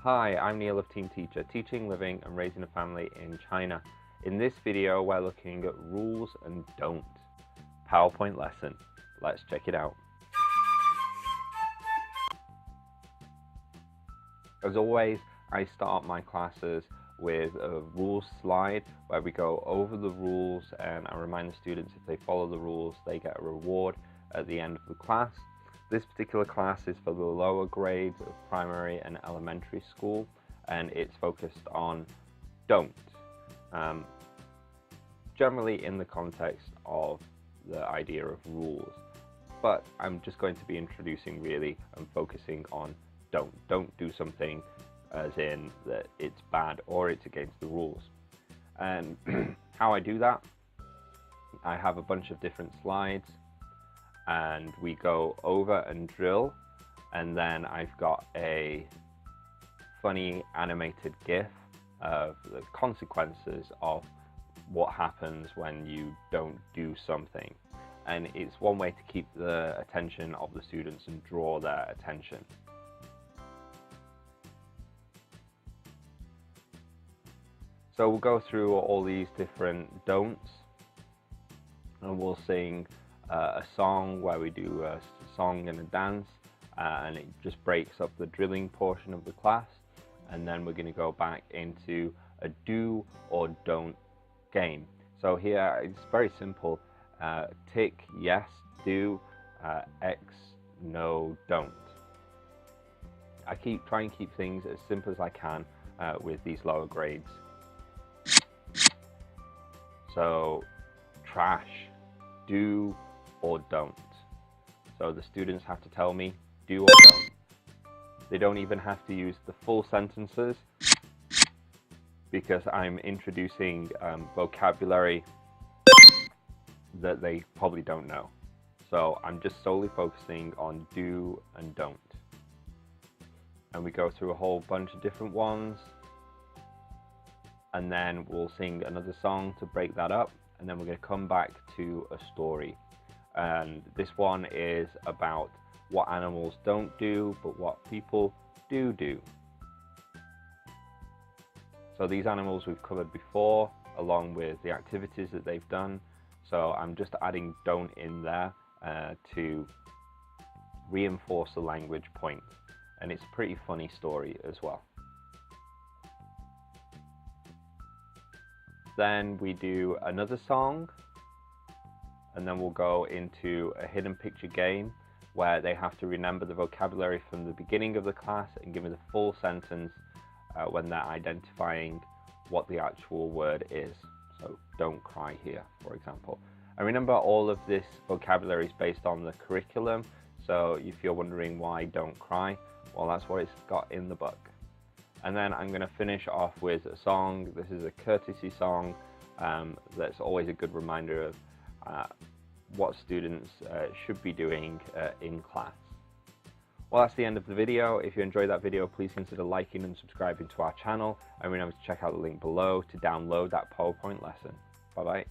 Hi, I'm Neil of Team Teacher, teaching, living and raising a family in China. In this video, we're looking at rules and don't. PowerPoint lesson. Let's check it out. As always, I start my classes with a rules slide where we go over the rules and I remind the students if they follow the rules, they get a reward at the end of the class. This particular class is for the lower grades of primary and elementary school, and it's focused on don't. Generally in the context of the idea of rules, but I'm just going to be introducing really and focusing on don't. Don't do something as in that it's bad or it's against the rules. And how I do that, I have a bunch of different slides and we go over and drill, and then I've got a funny animated GIF of the consequences of what happens when you don't do something. And it's one way to keep the attention of the students and draw their attention. So we'll go through all these different don'ts and we'll sing a song where we do a song and a dance, and it just breaks up the drilling portion of the class, and then we're going to go back into a do or don't game. So here it's very simple. Tick yes, do, X, no, don't. I try and keep things as simple as I can with these lower grades. So trash, do or don't. So the students have to tell me do or don't. They don't even have to use the full sentences because I'm introducing vocabulary that they probably don't know. So I'm just solely focusing on do and don't. And we go through a whole bunch of different ones. And then we'll sing another song to break that up. And then we're going to come back to a story. And this one is about what animals don't do, but what people do. So these animals we've covered before, along with the activities that they've done. So I'm just adding don't in there to reinforce the language point. And it's a pretty funny story as well. Then we do another song, and then we'll go into a hidden picture game where they have to remember the vocabulary from the beginning of the class and give me the full sentence when they're identifying what the actual word is. So don't cry here, for example. And remember, all of this vocabulary is based on the curriculum. So if you're wondering why don't cry, well, that's what it's got in the book. And then I'm going to finish off with a song. This is a courtesy song that's always a good reminder of what students should be doing in class. Well, that's the end of the video. If you enjoyed that video, please consider liking and subscribing to our channel. And remember to check out the link below to download that PowerPoint lesson. Bye-bye.